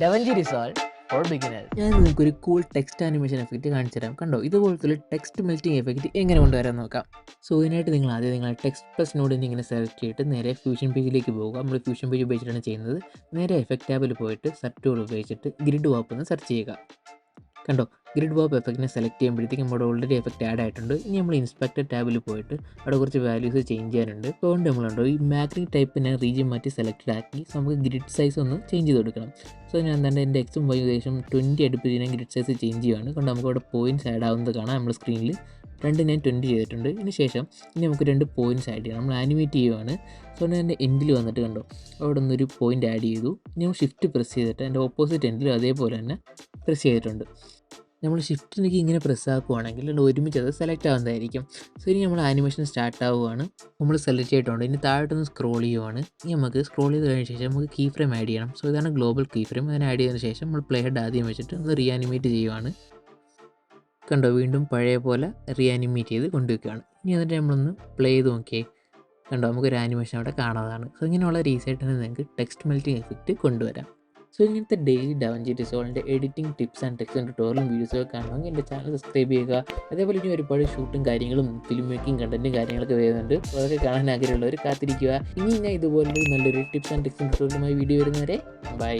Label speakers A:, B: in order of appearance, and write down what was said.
A: DaVinci Resolve for beginners.
B: ഞാൻ നിങ്ങൾക്കൊരു cool text animation effect കാണിച്ചു തരാം. കണ്ടോ, ഇതുപോലത്തെ ടെക്സ്റ്റ് മെൽറ്റിംഗ് എഫക്റ്റ് എങ്ങനെ കൊണ്ടുവരാൻ നോക്കാം. സോ ഇതിനായിട്ട് നിങ്ങൾ ആദ്യം നിങ്ങളെ ടെക്സ്റ്റ് പ്ലസ് നോഡിന് ഇങ്ങനെ സെലക്ട് ചെയ്തിട്ട് നേരെ ഫ്യൂഷൻ പേജിലേക്ക് പോകുക. നമ്മൾ ഫ്യൂഷൻ പേജ് ഉപയോഗിച്ചിട്ടാണ് ചെയ്യുന്നത്. നേരെ എഫക്റ്റ് ടാബിൽ പോയിട്ട് സെറ്റ് ടൂൾ ഉപയോഗിച്ചിട്ട് ഗ്രിഡ് വാപ്പ് എന്ന് സെർച്ച് ചെയ്യുക. കണ്ടോ, ഗ്രിഡ് വാപ്പ് എഫക്റ്റിനെ സെലക്ട് ചെയ്യുമ്പോഴത്തേക്കും നമ്മുടെ ഓൾറെഡി എഫക്റ്റ് ആഡ് ആയിട്ടുണ്ട്. ഇനി നമ്മൾ ഇൻസ്പെക്ടർ ടാബിൽ പോയിട്ട് അവിടെ കുറച്ച് വാല്യൂസ് ചേഞ്ച് ചെയ്യാനുണ്ട്. അതുകൊണ്ട് നമ്മളുണ്ടോ ഈ മാഗ്നിക് ടൈപ്പിനെ റീജിയൻ മാറ്റി സെലക്റ്റഡ് ആക്കി നമുക്ക് ഗ്രിഡ് സൈസ് ഒന്ന് ചേഞ്ച് ചെയ്ത് കൊടുക്കണം. സോ ഞാൻ എന്താണ്ട് എൻ്റെ എക്സും വൈ ഏകദേശം 20 അടുപ്പിച്ച് ഞാൻ ഗ്രിഡ് സൈസ് ചേഞ്ച് ചെയ്യുകയാണ്. കൊണ്ട് നമുക്ക് അവിടെ പോയിൻറ്റ്സ് ആഡ് ആവുന്നത് കാണാം. നമ്മുടെ സ്ക്രീനിൽ ഞാൻ 20 ചെയ്തിട്ടുണ്ട്. ഇതിന് ശേഷം ഇനി നമുക്ക് 2 പോയിൻറ്റ്സ് ആഡ് ചെയ്യണം. നമ്മൾ ആനിമേറ്റ് ചെയ്യുവാണ്. സോ എൻ്റെ എൻഡിൽ വന്നിട്ട് കണ്ടോ അവിടെ നിന്നൊരു പോയിൻ്റ് ആഡ് ചെയ്തു. ഇനി നമ്മൾ ഷിഫ്റ്റ് പ്രസ് ചെയ്തിട്ട് എൻ്റെ ഓപ്പോസിറ്റ് എൻഡിലും അതേപോലെ തന്നെ പ്രസ് ചെയ്തിട്ടുണ്ട്. നമ്മൾ ഷിഫ്റ്റിലേക്ക് ഇങ്ങനെ പ്രസ് ആക്കുവാണെങ്കിൽ ഒരുമിച്ച് അത് സെലക്ട് ആവുന്നതായിരിക്കും. സോ ഇനി നമ്മൾ ആനിമേഷൻ സ്റ്റാർട്ട് ആവുകയാണ്. നമ്മൾ സെലക്ട് ചെയ്തിട്ടുണ്ട്. ഇനി താഴോട്ടൊന്ന് സ്ക്രോൾ ചെയ്യുവാണ്. ഇനി നമുക്ക് സ്ക്രോൾ ചെയ്ത് കഴിഞ്ഞ ശേഷം നമുക്ക് കീ ഫ്രെയിം ആഡ് ചെയ്യണം. സോ ഇതാണ് ഗ്ലോബൽ കീ ഫ്രെയിം. അതിന് ആഡ് ചെയ്തതിന് ശേഷം നമ്മൾ പ്ലേ ഹെഡ് ആദ്യം വെച്ചിട്ട് ഒന്ന് റീആനിമേറ്റ് ചെയ്യുവാണ്. കണ്ടോ, വീണ്ടും പഴയ പോലെ റീആനിമേറ്റ് ചെയ്ത് കൊണ്ടുവയ്ക്കുകയാണ്. ഇനി എന്നിട്ട് നമ്മളൊന്ന് പ്ലേ ചെയ്ത് നോക്കിയേ. കണ്ടോ, നമുക്കൊരു ആനിമേഷൻ അവിടെ കാണാതാണ്. സോ ഇങ്ങനെയുള്ള റീസെറ്റാണ് നിങ്ങൾക്ക് ടെക്സ്റ്റ് മെൽറ്റിംഗ് എഫക്റ്റ് കൊണ്ടുവരാം. സോ ഇങ്ങനത്തെ ഡെയിലി ഡാവിഞ്ചി റിസോൾവിൻ്റെ എഡിറ്റിംഗ് ടിപ്സ് ആൻഡ് ടെക്സ്റ്റ് ട്യൂട്ടോറിയലും വീഡിയോസൊക്കെ കാണണമെങ്കിൽ എൻ്റെ ചാനൽ സബ്സ്ക്രൈബ് ചെയ്യുക. അതേപോലെ ഇനി ഒരുപാട് ഷൂട്ടും കാര്യങ്ങളും ഫിലിം മേക്കിംഗ് കണ്ടൻറ്റും കാര്യങ്ങളൊക്കെ വരുന്നുണ്ട്. അപ്പോൾ അതൊക്കെ കാണാൻ ആഗ്രഹമുള്ളവർ കാത്തിരിക്കുക. ഇനി ഞാൻ ഇതുപോലൊരു നല്ലൊരു ടിപ്സ് ആൻഡ് ടെക്സ്റ്റ് ട്യൂട്ടോറിയലുമായി വീഡിയോ വരുന്നവരെ ബൈ.